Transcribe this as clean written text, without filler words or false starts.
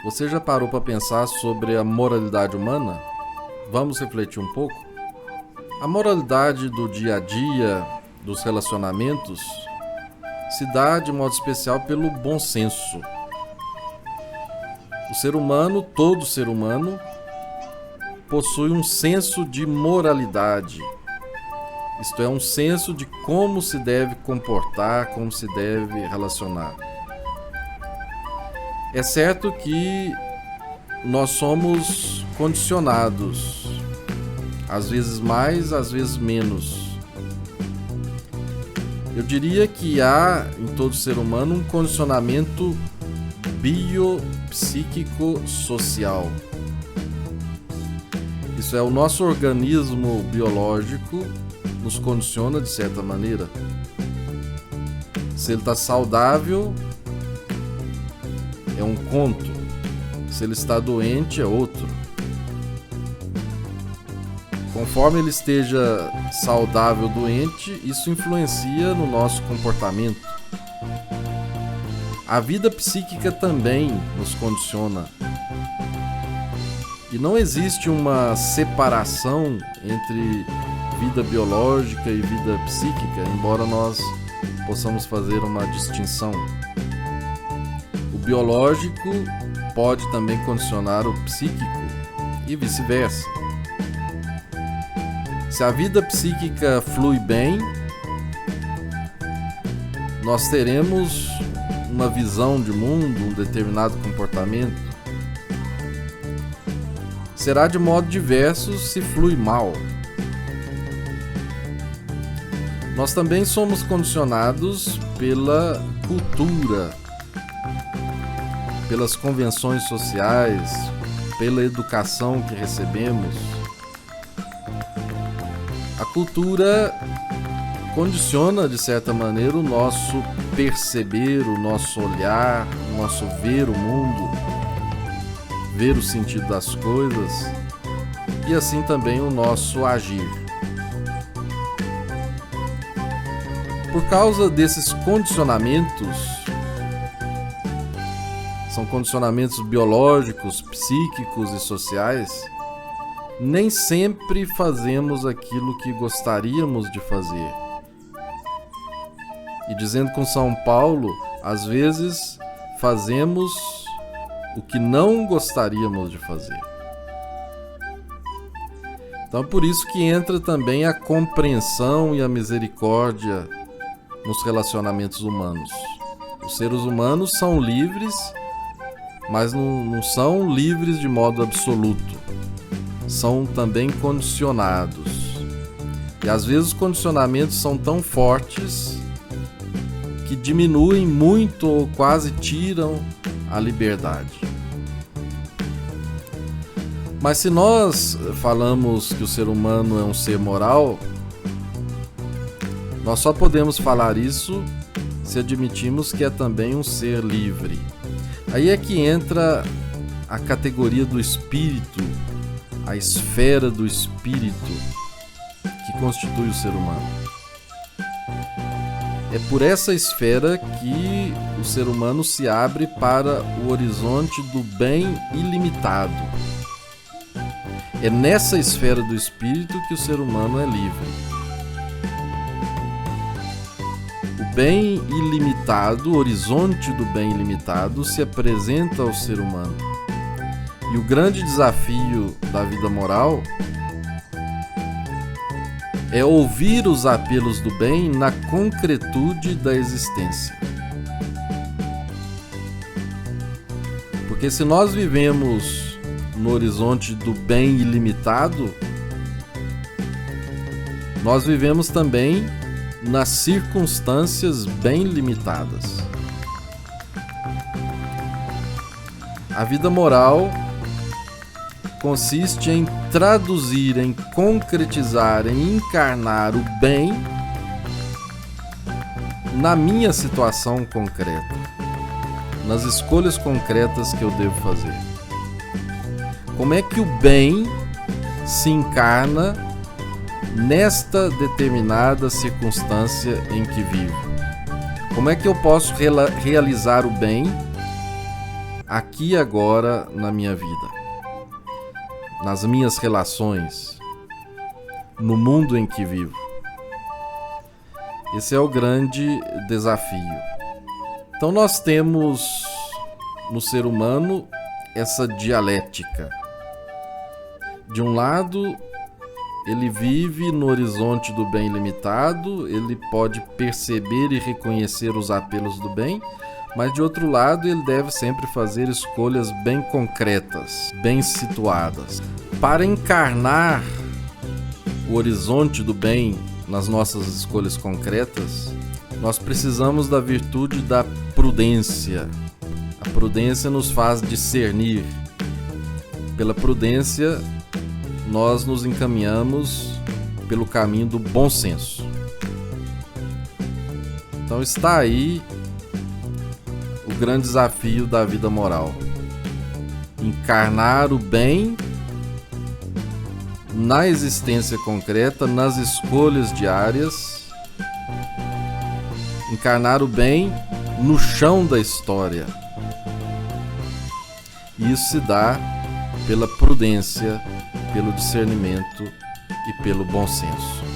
Você já parou para pensar sobre a moralidade humana? Vamos refletir um pouco? A moralidade do dia a dia, dos relacionamentos, se dá de modo especial pelo bom senso. O ser humano, todo ser humano, possui um senso de moralidade. Isto é, um senso de como se deve comportar, como se deve relacionar. É certo que nós somos condicionados, às vezes mais, às vezes menos. Eu diria que há em todo ser humano um condicionamento biopsíquico-social. Isso é, o nosso organismo biológico nos condiciona de certa maneira. Se ele está saudável, é um conto. Se ele está doente, é outro. Conforme ele esteja saudável ou doente, isso influencia no nosso comportamento. A vida psíquica também nos condiciona. E não existe uma separação entre vida biológica e vida psíquica, embora nós possamos fazer uma distinção. O biológico pode também condicionar o psíquico e vice-versa. Se a vida psíquica flui bem, nós teremos uma visão de mundo, um determinado comportamento. Será de modo diverso se flui mal. Nós também somos condicionados pela cultura, pelas convenções sociais, pela educação que recebemos. A cultura condiciona, de certa maneira, o nosso perceber, o nosso olhar, o nosso ver o mundo, ver o sentido das coisas e assim também o nosso agir. Por causa desses condicionamentos, são condicionamentos biológicos, psíquicos e sociais, nem sempre fazemos aquilo que gostaríamos de fazer. E dizendo com São Paulo, às vezes fazemos o que não gostaríamos de fazer. Então é por isso que entra também a compreensão e a misericórdia nos relacionamentos humanos. Os seres humanos são livres, mas não são livres de modo absoluto. São também condicionados. E às vezes os condicionamentos são tão fortes que diminuem muito ou quase tiram a liberdade. Mas se nós falamos que o ser humano é um ser moral, nós só podemos falar isso se admitimos que é também um ser livre. Aí é que entra a categoria do espírito, a esfera do espírito que constitui o ser humano. É por essa esfera que o ser humano se abre para o horizonte do bem ilimitado. É nessa esfera do espírito que o ser humano é livre. O bem ilimitado, o horizonte do bem ilimitado se apresenta ao ser humano. E o grande desafio da vida moral é ouvir os apelos do bem na concretude da existência. Porque se nós vivemos no horizonte do bem ilimitado, nós vivemos também nas circunstâncias bem limitadas. A vida moral consiste em traduzir, em concretizar, em encarnar o bem na minha situação concreta, nas escolhas concretas que eu devo fazer. Como é que o bem se encarna nesta determinada circunstância em que vivo? Como é que eu posso realizar o bem aqui e agora na minha vida, nas minhas relações, no mundo em que vivo. Esse é o grande desafio. Então nós temos no ser humano essa dialética. De um lado, ele vive no horizonte do bem limitado, ele pode perceber e reconhecer os apelos do bem, mas de outro lado ele deve sempre fazer escolhas bem concretas, bem situadas. Para encarnar o horizonte do bem nas nossas escolhas concretas, nós precisamos da virtude da prudência. A prudência nos faz discernir. Pela prudência, nós nos encaminhamos pelo caminho do bom senso. Então está aí o grande desafio da vida moral: encarnar o bem na existência concreta, nas escolhas diárias, encarnar o bem no chão da história. Isso se dá pela prudência, pelo discernimento e pelo bom senso.